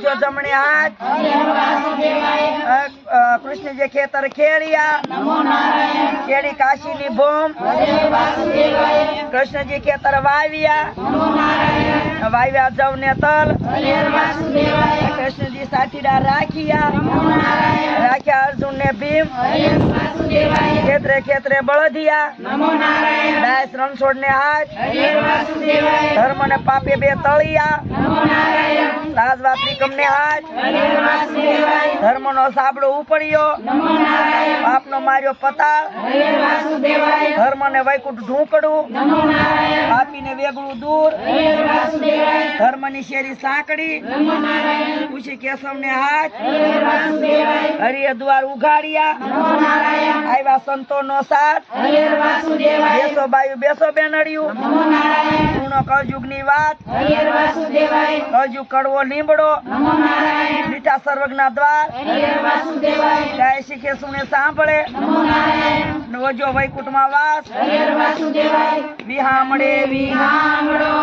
બીજો જમણે હાથ કૃષ્ણજી ખેતર ખેડિયા ખેડી કાશીની ભૂમ કૃષ્ણજી ખેતર વાવ્યા જવ ને તલ કૃષ્ણજી સાથીડા રાખ્યા અર્જુન ને ભીમ ખેતરે ખેતરે બળદિયા દાસ રણછોડ ને હાથ ધર્મ ને પાપે બે તળિયા રાજવા ત્રિકમ ને હાથ ધર્મ નો સાબડો ઉપડ્યો પાપ નો માર્યો પતાળ ધર્મ ને વૈકુંઠ ઢૂંકડું પાપી ને વેગળું દૂર ધર્મ ની શેરી સાંકડી ખુશી કેશવ ને હાથ હરિય દ્વાર ઉઘાડ્યા આવ્યા સંતો નો સાથ બેસો બાયુ બેસો બેનડિયું પૂર્ણ કળયુગ ની વાત કળયુગ કડવો લીમડો મીઠા સર્વજ્ઞ દ્વાર જય શીખે સુને સાંભળે વજો વૈકુંઠ માં વાસ વિહામડે વિહામડો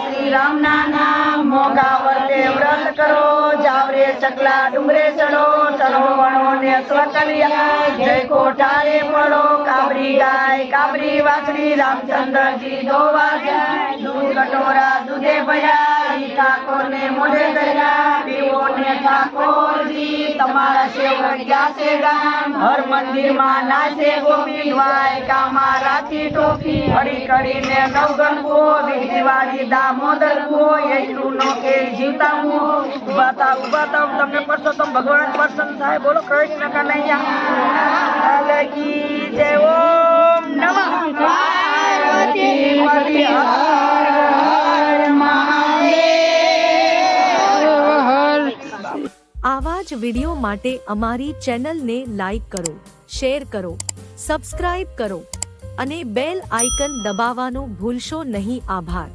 શ્રી રામ ના નામ મોગા વર્તે વ્રત કરો જાવરે ચકલા ડુંગરે ચડો ચલો વણો ને સ્વકલિયા જય કોઠારે પડો કાબરી ગાય કાબરી વાછડી રામચંદ્રજી ધોવા જાય દૂધ કટોરા દૂધે ભર્યા ઠાકોર ને મોઢે દર્યા પીવો ને ઠાકોરજી તમારા સેવક ગયા છે ગામ હર મંદિર માં નાચે ગોપી વાય કામા રાખી ટોપી હળી કરીને નવગણ કો દિવાળી દામોદર કો એટલું નો કે જીવતા હું ઉભા થાવ તમને પરસોત્તમ ભગવાન પ્રસન્ન થાય બોલો કૃષ્ણ કનૈયા કી જય ઓમ નમઃ પાર્વતી પતિ હર મહાદેવ। આવા જ વિડિયો માટે અમારી ચેનલને લાઈક કરો, શેર કરો, સબસ્ક્રાઇબ કરો અને બેલ આઇકન દબાવવાનું ભૂલશો નહીં। આભાર।